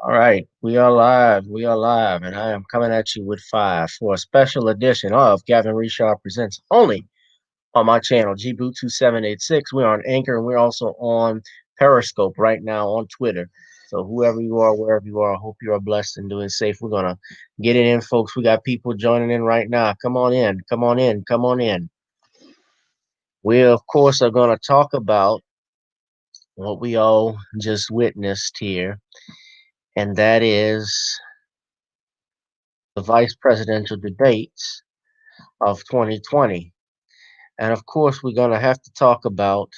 All right, we are live. We are live, and I am coming at you with five for a special edition of Gavin Richard Presents only on my channel, GBoo2786. We're on Anchor and we're also on Periscope right now on Twitter. So, whoever you are, wherever you are, I hope you are blessed and doing safe. We're going to get it in, folks. We got people joining in right now. Come on in, come on in, come on in. We, of course, are going to talk about what we all just witnessed here, and that is the vice presidential debates of 2020. And of course, we're going to have to talk about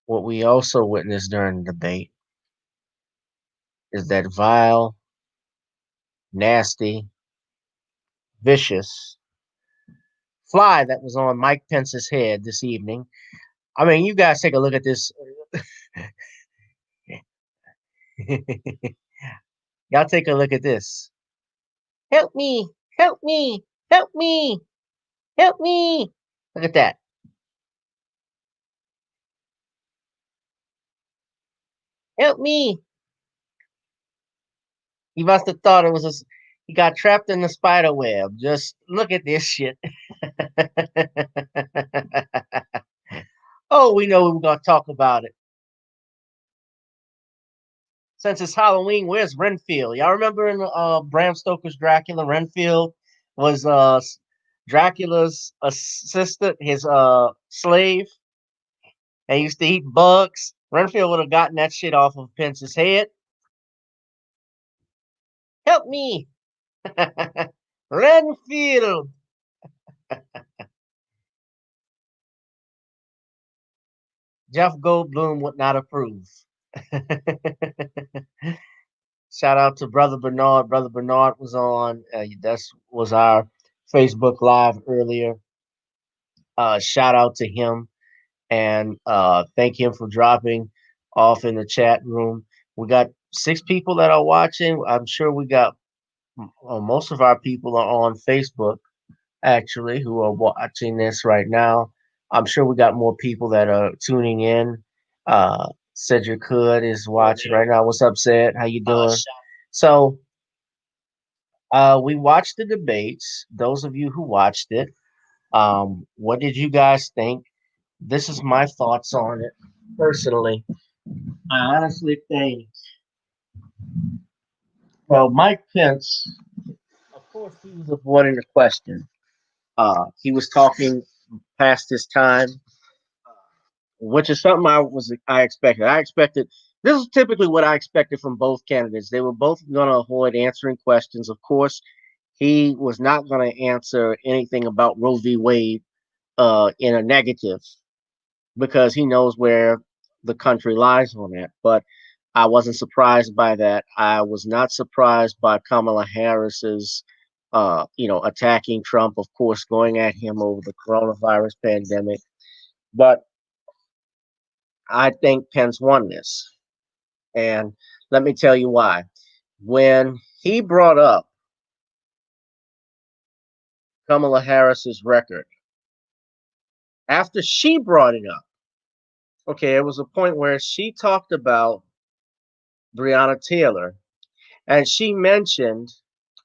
what we also witnessed during the debate is that vile, nasty, vicious fly that was on Mike Pence's head this evening. I mean, you guys take a look at this. Y'all take a look at this. Help me, help me, help me, help me. Look at that. Help me. He must have thought it was he got trapped in the spider web. Just look at this shit. Oh, we know we're gonna talk about it. Since it's Halloween, where's Renfield? Y'all remember in Bram Stoker's Dracula, Renfield was Dracula's assistant, his slave, and used to eat bugs. Renfield would have gotten that shit off of Pence's head. Help me, Renfield. Jeff Goldblum would not approve. Shout out to Brother Bernard. Brother Bernard was on. That was our Facebook Live earlier. Shout out to him and thank him for dropping off in the chat room. We got 6 people that are watching. I'm sure we got most of our people are on Facebook actually who are watching this right now. I'm sure we got more people that are tuning in. Cedric Hood is watching right now. What's up, Ced? How you doing? So we watched the debates. Those of you who watched it, what did you guys think? This is my thoughts on it personally. I honestly think, well, Mike Pence, of course, he was avoiding the question. He was talking past his time, which is something I expected. I expected this is typically what I expected from both candidates. They were both going to avoid answering questions. Of course, he was not going to answer anything about Roe v. Wade in a negative because he knows where the country lies on that. But I wasn't surprised by that. I was not surprised by Kamala Harris's, attacking Trump, of course, going at him over the coronavirus pandemic. But I think Pence won this. And let me tell you why. When he brought up Kamala Harris's record, after she brought it up, okay, it was a point where she talked about Breonna Taylor and she mentioned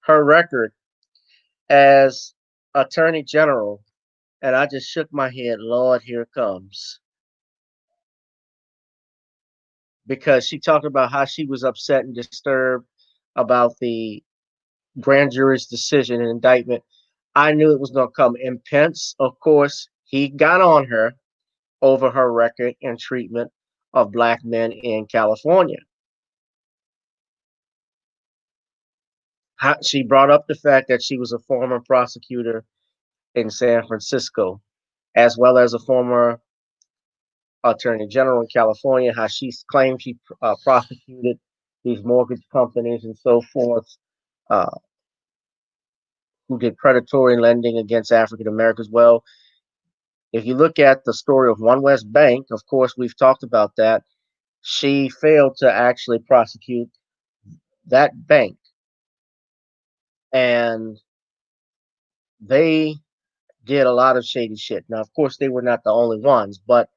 her record as Attorney General. And I just shook my head, Lord, here it comes. Because she talked about how she was upset and disturbed about the grand jury's decision and indictment. I knew it was going to come. And Pence, of course, he got on her over her record and treatment of black men in California. She brought up the fact that she was a former prosecutor in San Francisco, as well as a former attorney general in California, how she claimed she prosecuted these mortgage companies and so forth, uh, who did predatory lending against African Americans. Well, if you look at the story of One West Bank, of course, we've talked about that. She failed to actually prosecute that bank. And they did a lot of shady shit. Now, of course, they were not the only ones, but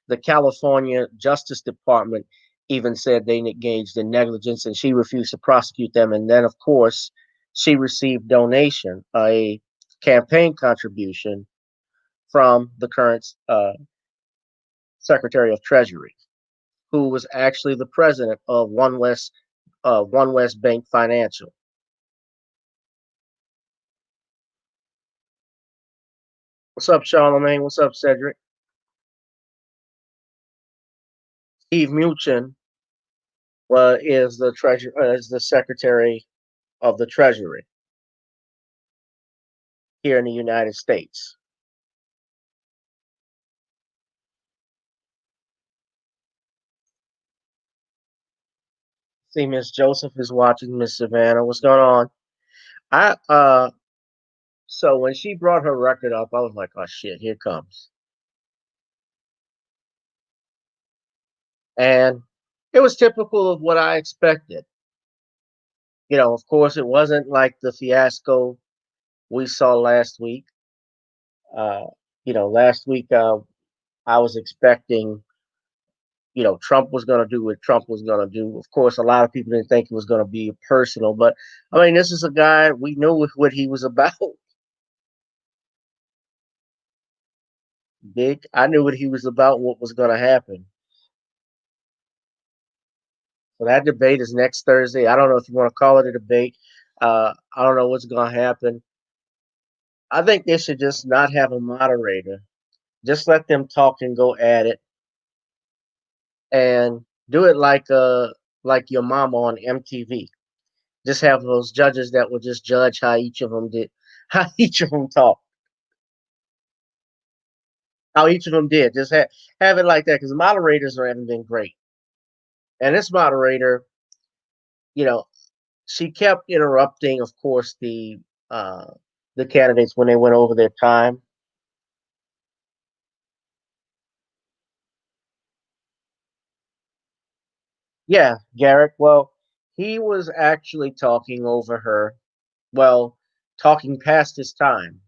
the California Justice Department even said they engaged in negligence, and she refused to prosecute them. And then, of course, she received donation, a campaign contribution from the current Secretary of Treasury, who was actually the president of One West Bank Financial. What's up, Charlemagne? What's up, Cedric? Steve Mnuchin is the treasurer, is the Secretary of the Treasury here in the United States. See, Miss Joseph is watching. Miss Savannah, what's going on? I So when she brought her record up, I was like, oh shit, here it comes. And it was typical of what I expected. Of course, it wasn't like the fiasco we saw last week. Uh, last week I was expecting, Trump was going to do what Trump was going to do. Of course, a lot of people didn't think it was going to be personal, but I mean, this is a guy we knew what he was about. Big, I knew what he was about, what was going to happen. So that debate is next Thursday. I don't know if you want to call it a debate. I don't know what's going to happen. I think they should just not have a moderator. Just let them talk and go at it, and do it like your mama on MTV. Just have those judges that will just judge how each of them did, how each of them talked, how each of them did. Just have it like that because moderators haven't been great. And this moderator, you know, she kept interrupting, of course, uh, the candidates when they went over their time. Yeah, Garrett. Well, he was actually talking over her. Well, talking past his time.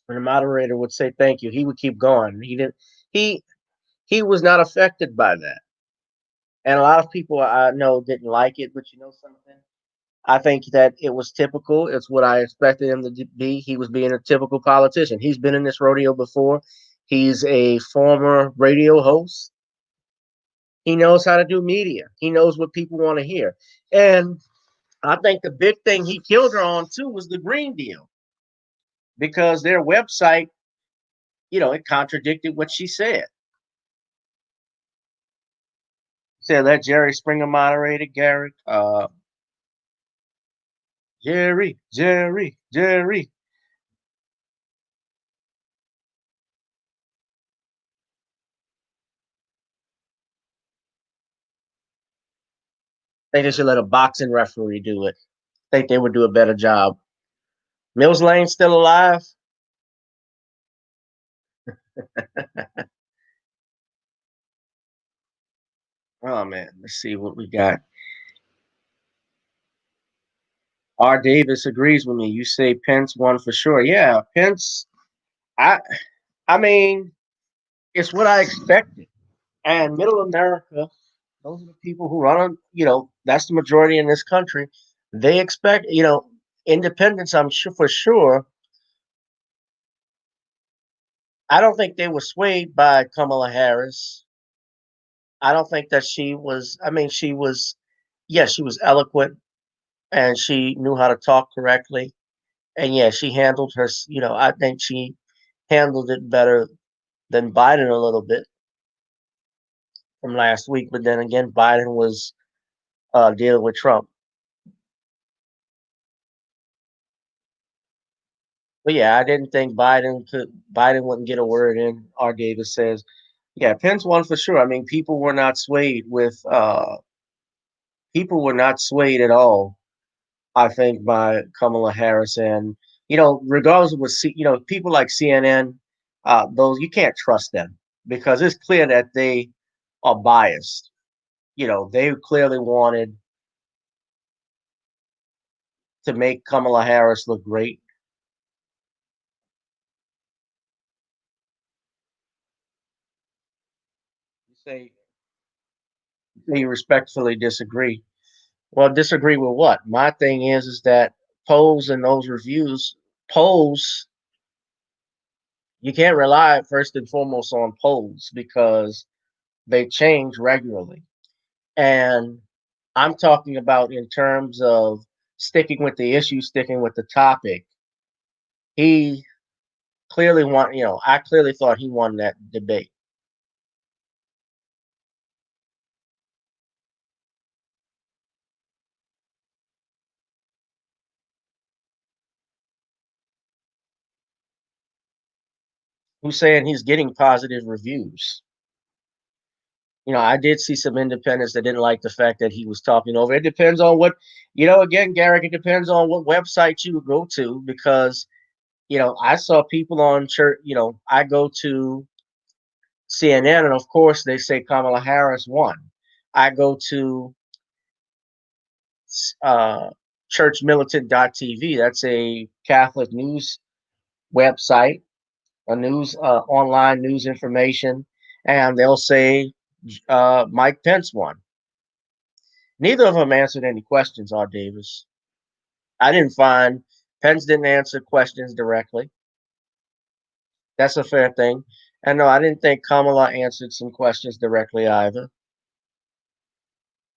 When the moderator would say thank you, he would keep going. He didn't. He he was not affected by that, and a lot of people I know didn't like it. But you know something? I think that it was typical. It's what I expected him to be. He was being a typical politician. He's been in this rodeo before. He's a former radio host. He knows how to do media. He knows what people want to hear. And I think the big thing he killed her on too was the Green Deal because their website, it contradicted what she said. Said let Jerry Springer moderate it, Garrett. Jerry. They just should let a boxing referee do it. I think they would do a better job. Mills Lane still alive? Oh man, let's see what we got. R. Davis agrees with me. You say Pence won for sure. Yeah, Pence. I I mean, it's what I expected. And Middle America, those are the people who run on. That's the majority in this country. They expect, independence. I'm sure for sure. I don't think they were swayed by Kamala Harris. I don't think that she was. I mean, she was. Yes, she was eloquent and she knew how to talk correctly. And yeah, she handled her. I think she handled it better than Biden a little bit from last week. But then again, Biden was dealing with Trump. But yeah, I didn't think Biden wouldn't get a word in. R. Davis says, yeah, Pence won for sure. I mean, people were not swayed at all. I think by Kamala Harris, and regardless of people like CNN, those you can't trust them because it's clear that they are biased. They clearly wanted to make Kamala Harris look great. You say You respectfully disagree. Well, disagree with what? My thing is that polls and those reviews, polls, you can't rely first and foremost on polls because they change regularly. And I'm talking about in terms of sticking with the issue, sticking with the topic. He clearly won, I clearly thought he won that debate. Who's saying he's getting positive reviews? I did see some independents that didn't like the fact that he was talking over. It depends on what, again, Garrick, it depends on what website you go to because, I saw people on church, I go to CNN and of course they say Kamala Harris won. I go to uh, churchmilitant.tv. That's a Catholic news website, a news online news information, and they'll say Mike Pence won. Neither of them answered any questions, R. Davis. I didn't find Pence didn't answer questions directly. That's a fair thing. And no, I didn't think Kamala answered some questions directly either.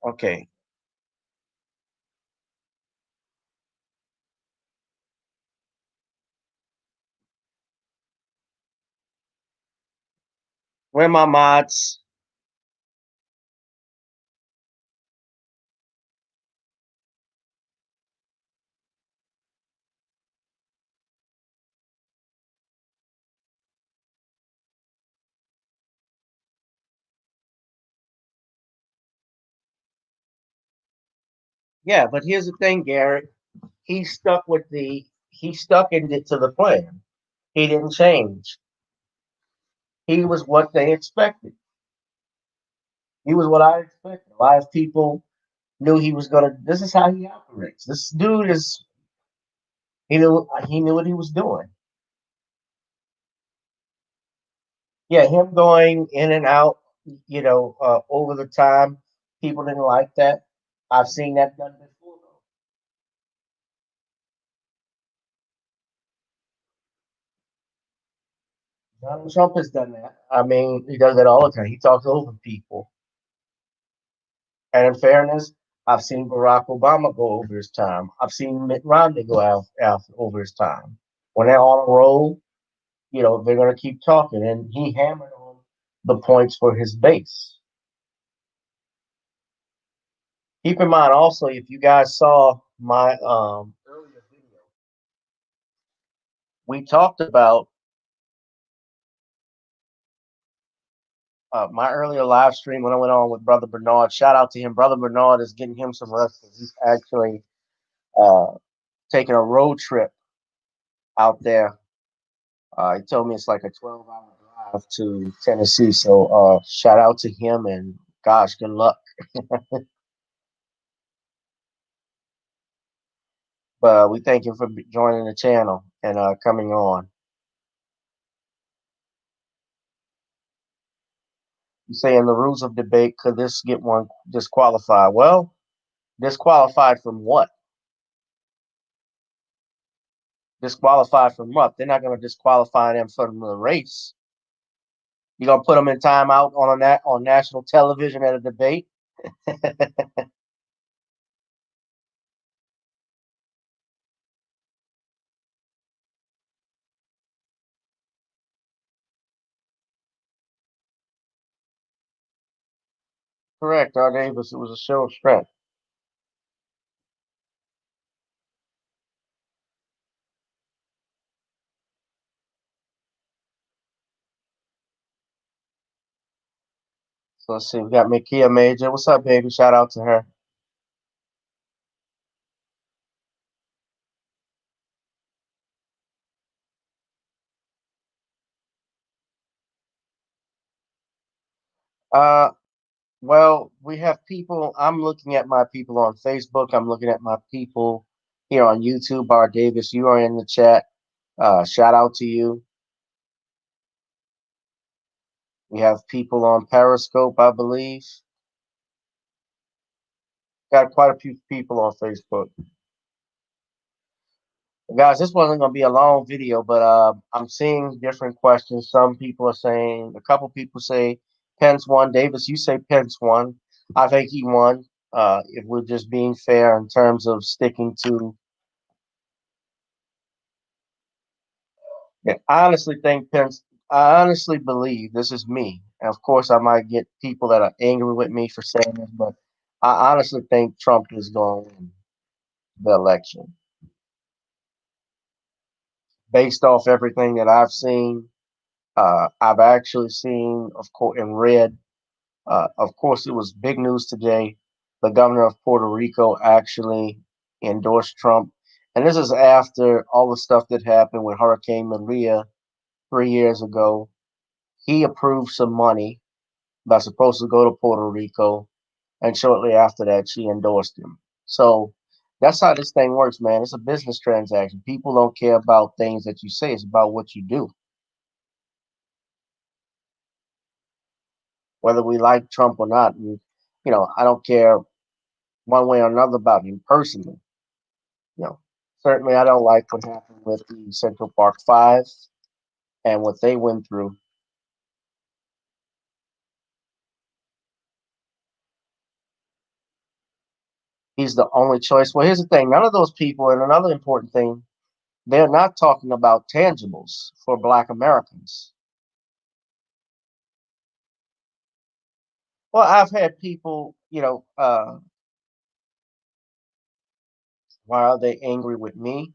Okay. Where are my mods? Yeah, but here's the thing, Garrett. He stuck into the plan. He didn't change. He was what they expected. He was what I expected. A lot of people knew he was gonna. This is how he operates. This dude is. He knew what he was doing. Yeah, him going in and out, over the time. People didn't like that. I've seen that done before, though. Donald Trump has done that. I mean, he does that all the time. He talks over people. And in fairness, I've seen Barack Obama go over his time. I've seen Mitt Romney go out over his time. When they're on a roll, they're going to keep talking. And he hammered on the points for his base. Keep in mind also, if you guys saw my earlier video, we talked about my earlier live stream when I went on with Brother Bernard. Shout out to him. Brother Bernard is getting him some rest. He's actually uh, taking a road trip out there. He told me it's like a 12-hour drive to Tennessee. So shout out to him and gosh, good luck. But we thank him for joining the channel and coming on. You say in the rules of debate, could this get one disqualified? Well, disqualified from what? Disqualified from what? They're not going to disqualify them from the race. You gonna put them in timeout on national television at a debate? Correct, R. Davis. It was a show of strength. So let's see. We got Mikia Major. What's up, baby? Shout out to her. Uh, well, we have people. I'm looking at my people on Facebook. I'm looking at my people here on YouTube. R. Davis, you are in the chat. Shout out to you. We have people on Periscope, I believe. Got quite a few people on Facebook. Guys, this wasn't going to be a long video, but I'm seeing different questions. Some people are saying, a couple people say Pence won. Davis, you say Pence won. I think he won. If we're just being fair in terms of sticking to, yeah, I honestly think Pence. I honestly believe this is me. And of course, I might get people that are angry with me for saying this, but I honestly think Trump is going to win the election based off everything that I've seen. I've actually seen, of course, and read. Of course, it was big news today. The governor of Puerto Rico actually endorsed Trump. And this is after all the stuff that happened with Hurricane Maria 3 years ago. He approved some money that's supposed to go to Puerto Rico. And shortly after that, she endorsed him. So that's how this thing works, man. It's a business transaction. People don't care about things that you say, it's about what you do. Whether we like Trump or not, I don't care one way or another about him personally. You know, certainly I don't like what happened with the Central Park Five and what they went through. He's the only choice. Well, here's the thing: none of those people, and another important thing, they're not talking about tangibles for Black Americans. Well, I've had people, why are they angry with me?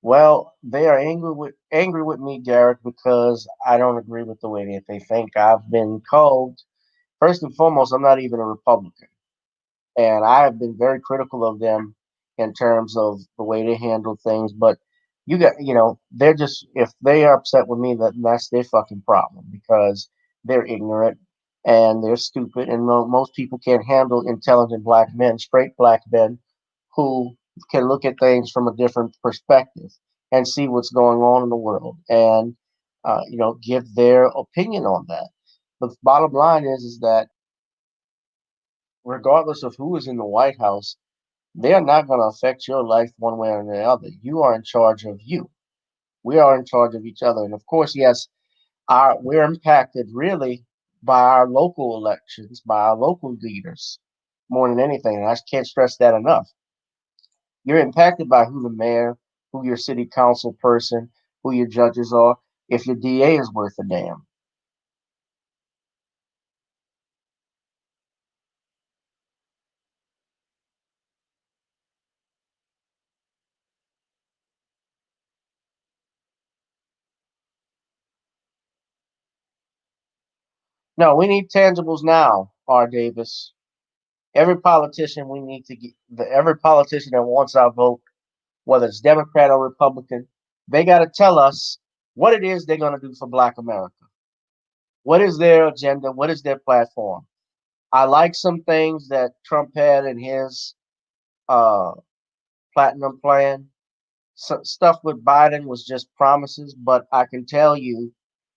Well, they are angry with me, Garrett, because I don't agree with the way that they think. I've been called, first and foremost, I'm not even a Republican. And I have been very critical of them in terms of the way they handle things. But they're just, if they are upset with me, that's their fucking problem because they're ignorant and they're stupid. And most people can't handle intelligent black men, straight black men who can look at things from a different perspective and see what's going on in the world and, give their opinion on that. But the bottom line is that regardless of who is in the White House, they are not going to affect your life one way or the other. You are in charge of you. We are in charge of each other. And of course, yes, we're impacted really by our local elections, by our local leaders more than anything. And I can't stress that enough. You're impacted by who the mayor, who your city council person, who your judges are, if your DA is worth a damn. No, we need tangibles now, R. Davis. Every politician we need to get every politician that wants our vote, whether it's Democrat or Republican, they got to tell us what it is they're going to do for Black America. What is their agenda? What is their platform? I like some things that Trump had in his uh, platinum plan. Stuff with Biden was just promises, but I can tell you,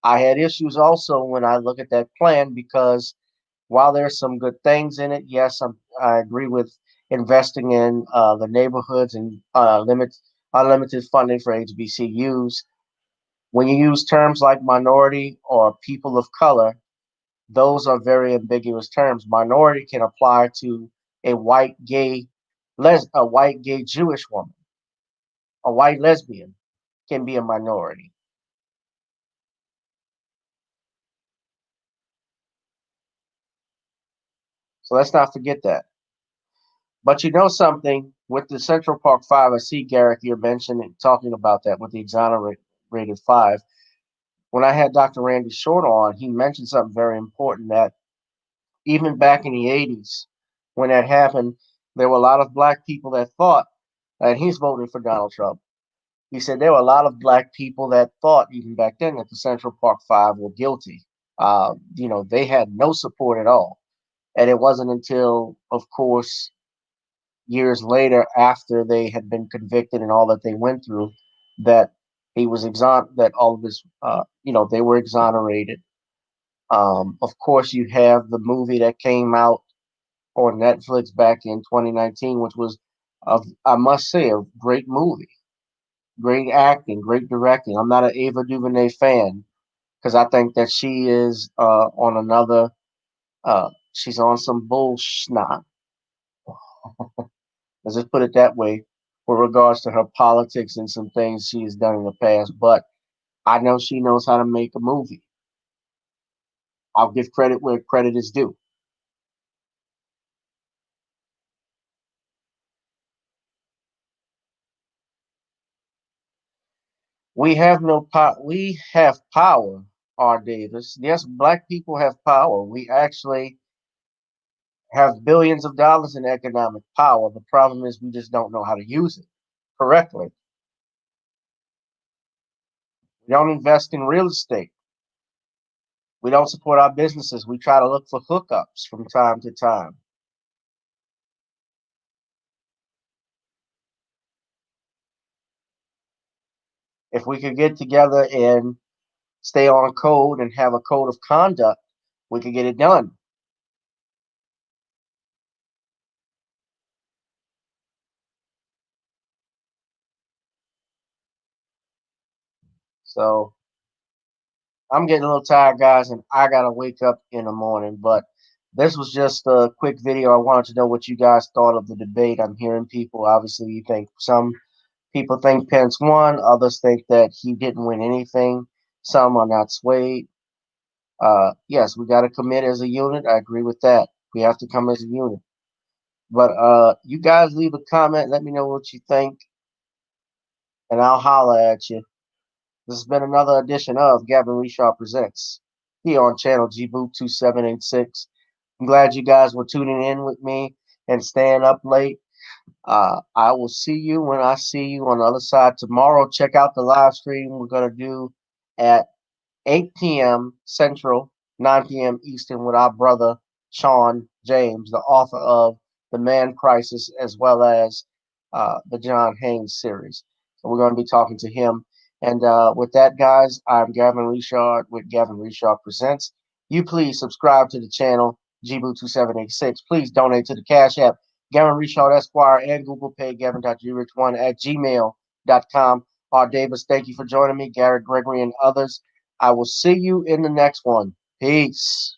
I had issues also when I look at that plan because while there's some good things in it, yes, I agree with investing in the neighborhoods and unlimited funding for HBCUs. When you use terms like minority or people of color, those are very ambiguous terms. Minority can apply to a a white gay Jewish woman. A white lesbian can be a minority. So let's not forget that. But you know something with the Central Park Five, I see Garrick, you're mentioning talking about that with the exonerated five. When I had Dr. Randy Short on, he mentioned something very important that even back in the 80s, when that happened, there were a lot of black people that thought that he's voting for Donald Trump. He said there were a lot of black people that thought, even back then, that the Central Park Five were guilty. They had no support at all. And it wasn't until, of course, years later, after they had been convicted and all that they went through, that that all of this, they were exonerated. Of course, you have the movie that came out on Netflix back in 2019, which was, I must say, a great movie, great acting, great directing. I'm not an Ava DuVernay fan because I think that she is on another. She's on some bullshit. Let's just put it that way, with regards to her politics and some things she has done in the past. But I know she knows how to make a movie. I'll give credit where credit is due. We have no power. We have power, R. Davis. Yes, black people have power. We actually have billions of dollars in economic power. The problem is we just don't know how to use it correctly. We don't invest in real estate. We don't support our businesses. We try to look for hookups from time to time. If we could get together and stay on code and have a code of conduct, we could get it done. So I'm getting a little tired, guys, and I gotta wake up in the morning. But this was just a quick video. I wanted to know what you guys thought of the debate. I'm hearing people, obviously, you think some people think Pence won, others think that he didn't win anything. Some are not swayed. Yes, we got to commit as a unit. I agree with that. We have to come as a unit. But you guys leave a comment. Let me know what you think, and I'll holler at you. This has been another edition of Gavin Reshaw Presents here on channel GBoot 2786. I'm glad you guys were tuning in with me and staying up late. I will see you when I see you on the other side tomorrow. Check out the live stream we're going to do at 8 p.m. Central, 9 p.m. Eastern with our brother Sean James, the author of The Man Crisis as well as the John Haynes series. So we're going to be talking to him. And with that, guys, I'm Gavin Richard with Gavin Richard Presents. You please subscribe to the channel, GBoo2786. Please donate to the Cash App, Gavin Richard Esquire, and Google Pay, Gavin.grich1 at gmail.com. R. Davis, thank you for joining me, Garrett Gregory, and others. I will see you in the next one. Peace.